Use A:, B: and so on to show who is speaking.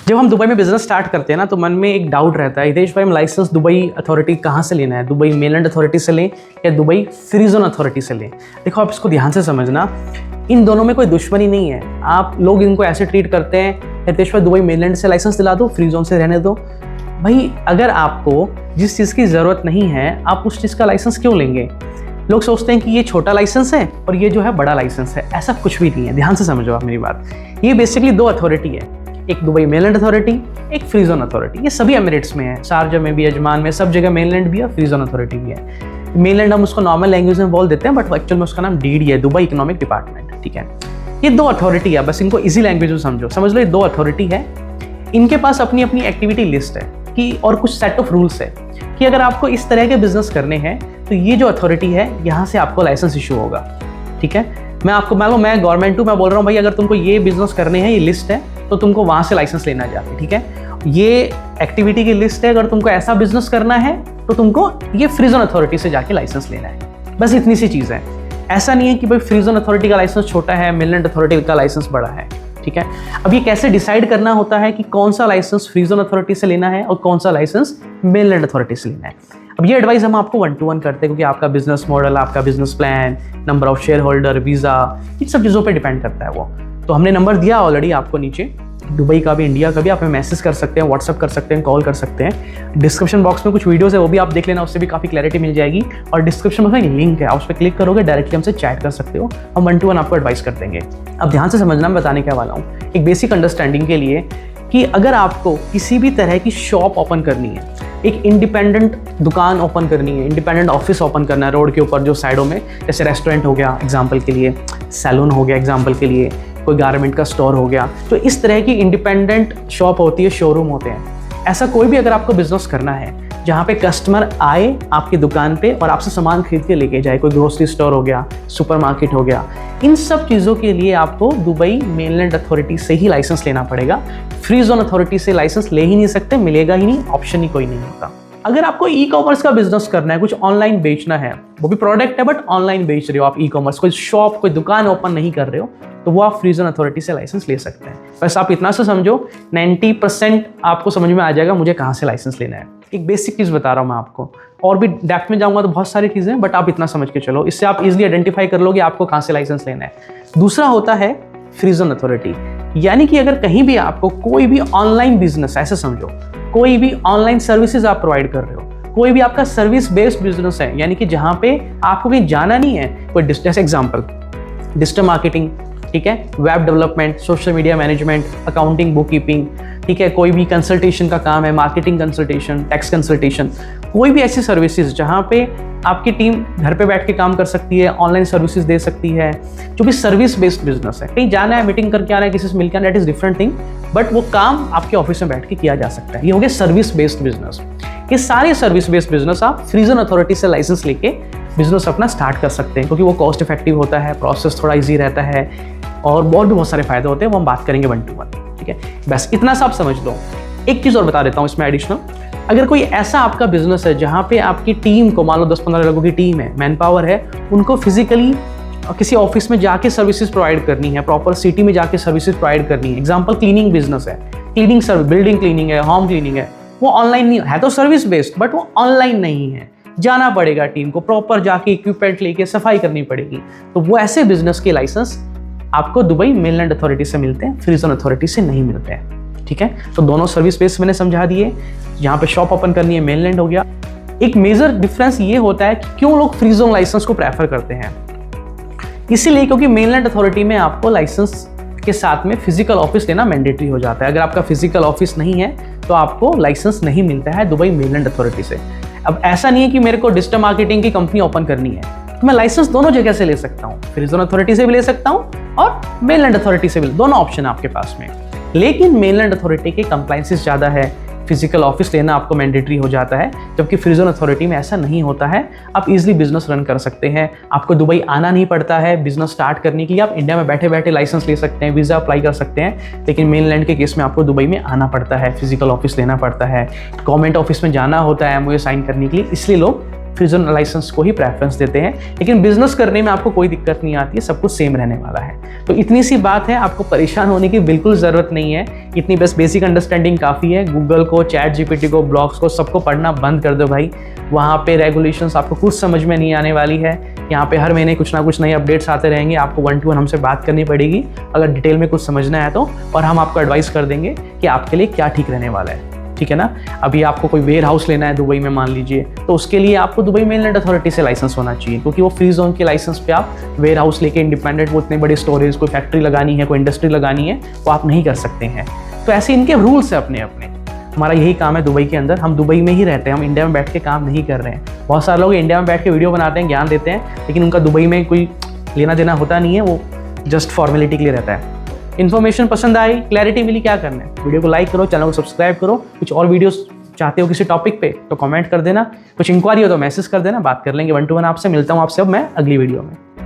A: जब हम दुबई में बिजनेस स्टार्ट करते हैं ना तो मन में एक डाउट रहता है, हितेश भाई हम लाइसेंस दुबई अथॉरिटी कहाँ से लेना है, दुबई मेनलैंड अथॉरिटी से लें या दुबई फ्री जोन अथॉरिटी से लें। देखो आप इसको ध्यान से समझना, इन दोनों में कोई दुश्मनी नहीं है। आप लोग इनको ऐसे ट्रीट करते हैं, हितेश भाई दुबई मेनलैंड से लाइसेंस दिला दो, फ्री जोन से रहने दो। भाई अगर आपको जिस चीज़ की ज़रूरत नहीं है आप उस चीज़ का लाइसेंस क्यों लेंगे? लोग सोचते हैं कि ये छोटा लाइसेंस है और ये जो है बड़ा लाइसेंस है, ऐसा कुछ भी नहीं है। ध्यान से समझो आप मेरी बात। ये बेसिकली दो अथॉरिटी है, एक दुबई मेनलैंड अथॉरिटी, एक फ्री जोन अथॉरिटी। ये सभी एमिरेट्स में है, शारजा में भी, अजमान में, सब जगह मेनलैंड भी है, फ्री जोन अथॉरिटी भी है। मेनलैंड हम उसको नॉर्मल लैंग्वेज में बोल देते हैं, बट एक्चुअल में उसका नाम डीडी है, दुबई इकोनॉमिक डिपार्टमेंट। ठीक है, ये दो अथॉरिटी है, बस इनको इजी लैंग्वेज में समझ लो। ये दो अथॉरिटी है, इनके पास अपनी अपनी एक्टिविटी लिस्ट है कि और कुछ सेट ऑफ रूल्स है कि अगर आपको इस तरह के बिजनेस करने हैं तो ये जो अथॉरिटी है यहाँ से आपको लाइसेंस इशू होगा। ठीक है, मैं आपको मान लो मैं गवर्नमेंट हूँ, मैं बोल रहा हूँ भाई अगर तुमको ये बिजनेस करने हैं, ये लिस्ट है, तो तुमको वहाँ से लाइसेंस लेना जाके। ठीक है, ये एक्टिविटी की लिस्ट है, अगर तुमको ऐसा बिजनेस करना है तो तुमको ये फ्री जोन अथॉरिटी से जाके लाइसेंस लेना है। बस इतनी सी चीज़ है। ऐसा नहीं है कि भाई फ्री जोन अथॉरिटी का लाइसेंस छोटा है, मेनलैंड अथॉरिटी का लाइसेंस बड़ा है। ठीक है, अब ये कैसे डिसाइड करना होता है कि कौन सा लाइसेंस फ्री जोन अथॉरिटी से लेना है और कौन सा लाइसेंस मेनलैंड अथॉरिटी से लेना है। अब ये एडवाइस हम आपको 1-to-1 करते हैं, क्योंकि आपका बिजनेस मॉडल, आपका business plan, number of share holder, visa, इन सब चीज़ों पे डिपेंड करता है वो। तो हमने नंबर दिया ऑलरेडी आपको नीचे, दुबई का भी, इंडिया का भी। आप हमें मैसेज कर सकते हैं, व्हाट्सअप कर सकते हैं, कॉल कर सकते हैं। डिस्क्रिप्शन बॉक्स में कुछ वीडियोस है, वो भी आप देख लेना, उससे भी काफ़ी क्लैरिटी मिल जाएगी। और डिस्क्रिप्शन में एक लिंक है, आप उस पर क्लिक करोगे, डायरेक्टली हमसे चैट कर सकते हो, हम 1-to-1 आपको एडवाइस कर देंगे। अब ध्यान से समझना, मैं बताने क्या वाला हूँ एक बेसिक अंडरस्टैंडिंग के लिए, कि अगर आपको किसी भी तरह की शॉप ओपन करनी है, एक इंडिपेंडेंट दुकान ओपन करनी है, इंडिपेंडेंट ऑफिस ओपन करना है रोड के ऊपर जो साइडों में, जैसे रेस्टोरेंट हो गया एग्जांपल के लिए, सैलून हो गया एग्जांपल के लिए, कोई गारमेंट का स्टोर हो गया, तो इस तरह की इंडिपेंडेंट शॉप होती है, शोरूम होते हैं। ऐसा कोई भी अगर आपको बिजनेस करना है जहाँ पे कस्टमर आए आपकी दुकान पे और आपसे सामान खरीद के लेके जाए, कोई ग्रोसरी स्टोर हो गया, सुपरमार्केट हो गया, इन सब चीज़ों के लिए आपको दुबई मेनलैंड अथॉरिटी से ही लाइसेंस लेना पड़ेगा। फ्री जोन अथॉरिटी से लाइसेंस ले ही नहीं सकते, मिलेगा ही नहीं, ऑप्शन ही कोई नहीं होता। अगर आपको ई कॉमर्स का बिजनेस करना है, कुछ ऑनलाइन बेचना है, वो भी प्रोडक्ट है बट ऑनलाइन बेच रहे हो आप, ई कॉमर्स, कोई शॉप, कोई दुकान ओपन नहीं कर रहे हो, तो वो आप फ्री जोन अथॉरिटी से लाइसेंस ले सकते हैं। बस आप इतना सा समझो, 90% आपको समझ में आ जाएगा मुझे कहाँ से लाइसेंस लेना है। एक बेसिक चीज़ बता रहा हूँ मैं आपको, और भी डेप्थ में जाऊँगा तो बहुत सारी चीज़ें, बट आप इतना समझ के चलो, इससे आप इजीली आइडेंटिफाई कर लोगे आपको कहाँ से लाइसेंस लेना है। दूसरा होता है फ्री जोन अथॉरिटी, यानी कि अगर कहीं भी आपको कोई भी ऑनलाइन बिजनेस, ऐसे समझो कोई भी ऑनलाइन सर्विसेज आप प्रोवाइड कर रहे हो, कोई भी आपका सर्विस बेस्ड बिजनेस है, यानी कि जहाँ पे आपको कहीं जाना नहीं है, कोई जैसे एग्जाम्पल डिजिटल मार्केटिंग, ठीक है, web development, social media management, accounting, book keeping, ठीक है, कोई भी कंसल्टेशन का काम है, मार्केटिंग कंसल्टेशन, टैक्स कंसल्टेशन, कोई भी ऐसी सर्विसेज जहाँ पे आपकी टीम घर पे बैठ के काम कर सकती है, ऑनलाइन सर्विसेज दे सकती है, जो भी सर्विस बेस्ड बिजनेस है। कहीं जाना है, मीटिंग करके आना है, किसी से मिलकर आना है, that is different thing, but वो काम आपके ऑफिस में बैठ के किया जा सकता है। ये हो गया सर्विस बेस्ड बिजनेस। ये सारे सर्विस बेस्ड बिजनेस आप फ्री जोन अथॉरिटी से लाइसेंस लेके बिजनेस अपना स्टार्ट कर सकते हैं, क्योंकि वो कॉस्ट इफेक्टिव होता है, प्रोसेस थोड़ा ईजी रहता है और भी बहुत सारे फायदे होते हैं, वो हम बात करेंगे 1-to-1। ठीक है, बस इतना सा आप समझ लो। एक चीज़ और बता देता हूँ इसमें एडिशनल, अगर कोई ऐसा आपका बिजनेस है जहाँ पे आपकी टीम को, मान लो 10-15 लोगों की टीम है, मैन पावर है, उनको फिजिकली किसी ऑफिस में जाके सर्विसेज प्रोवाइड करनी है, प्रॉपर सिटी में जाके सर्विसेज प्रोवाइड करनी है। एग्जांपल क्लीनिंग बिजनेस है, क्लीनिंग सर्विस, बिल्डिंग क्लीनिंग है, होम क्लीनिंग है, वो ऑनलाइन नहीं है, तो सर्विस बेस्ड, बट वो ऑनलाइन नहीं है, जाना पड़ेगा टीम को, प्रॉपर जाके इक्विपमेंट लेके सफाई करनी पड़ेगी। तो वो ऐसे बिजनेस के लाइसेंस आपको दुबई मेनलैंड अथॉरिटी से मिलते हैं, फ्री जोन अथॉरिटी से नहीं मिलते हैं। ठीक है, तो दोनों सर्विस बेस्ड मैंने समझा दिए। यहाँ पे शॉप ओपन करनी है, मेनलैंड हो गया। एक मेजर डिफरेंस ये होता है कि क्यों लोग फ्री जोन लाइसेंस को प्रेफर करते हैं, इसीलिए क्योंकि मेनलैंड अथॉरिटी में आपको लाइसेंस के साथ में फिजिकल ऑफिस लेना मैंडेटरी हो जाता है। अगर आपका फिजिकल ऑफिस नहीं है तो आपको लाइसेंस नहीं मिलता है दुबई मेनलैंड अथॉरिटी से। अब ऐसा नहीं है कि मेरे को डिजिटल मार्केटिंग की कंपनी ओपन करनी है तो मैं लाइसेंस दोनों जगह से ले सकता हूँ, फ्री जोन अथॉरिटी से भी ले सकता हूँ और मेनलैंड अथॉरिटी से भी, दोनों ऑप्शन है आपके पास में। लेकिन मेनलैंड अथॉरिटी के कंप्लायंसेस ज़्यादा है, फिजिकल ऑफिस लेना आपको मैंडेटरी हो जाता है, जबकि फ्री जोन अथॉरिटी में ऐसा नहीं होता है। आप इजीली बिजनेस रन कर सकते हैं, आपको दुबई आना नहीं पड़ता है बिजनेस स्टार्ट करने के लिए। आप इंडिया में बैठे बैठे लाइसेंस ले सकते हैं, वीज़ा अप्लाई कर सकते हैं, लेकिन मेनलैंड के केस में आपको दुबई में आना पड़ता है, फिजिकल ऑफिस लेना पड़ता है, गवर्नमेंट ऑफिस में जाना होता है MOU साइन करने के लिए, इसलिए लोग फ्री जोन लाइसेंस को ही प्रेफरेंस देते हैं। लेकिन बिजनेस करने में आपको कोई दिक्कत नहीं आती है, सब कुछ सेम रहने वाला है। तो इतनी सी बात है, आपको परेशान होने की बिल्कुल ज़रूरत नहीं है। इतनी बस बेसिक अंडरस्टैंडिंग काफ़ी है। गूगल को, चैट जीपीटी को, ब्लॉग्स को, सबको पढ़ना बंद कर दो भाई। वहाँ पे रेगुलेशंस आपको कुछ समझ में नहीं आने वाली है। यहाँ पे हर महीने कुछ ना कुछ नए अपडेट्स आते रहेंगे। आपको 1 to 1 हमसे बात करनी पड़ेगी अगर डिटेल में कुछ समझना है तो, और हम आपको एडवाइस कर देंगे कि आपके लिए क्या ठीक रहने वाला है। ठीक है ना। अभी आपको कोई वेयर हाउस लेना है दुबई में मान लीजिए, तो उसके लिए आपको दुबई मेनलैंड अथॉरिटी से लाइसेंस होना चाहिए, क्योंकि वो फ्री जोन के लाइसेंस पे आप वेयर हाउस लेके इंडिपेंडेंट, वो इतने बड़े स्टोरेज, कोई फैक्ट्री लगानी है, कोई इंडस्ट्री लगानी है, वो आप नहीं कर सकते हैं। तो ऐसे इनके रूल्स है अपने अपने। हमारा यही काम है दुबई के अंदर, हम दुबई में ही रहते हैं, हम इंडिया में बैठ के काम नहीं कर रहे हैं। बहुत सारे लोग इंडिया में बैठ के वीडियो बनाते हैं, ज्ञान देते हैं, लेकिन उनका दुबई में कोई लेना देना होता नहीं है, वो जस्ट फॉर्मेलिटी के लिए रहता है। इन्फॉर्मेशन पसंद आई, क्लैरिटी मिली, क्या करना है, वीडियो को लाइक करो, चैनल को सब्सक्राइब करो। कुछ और वीडियोस चाहते हो किसी टॉपिक पे तो कमेंट कर देना, कुछ इंक्वायरी हो तो मैसेज कर देना, बात कर लेंगे 1 to 1 आपसे। मिलता हूँ आपसे अब मैं अगली वीडियो में।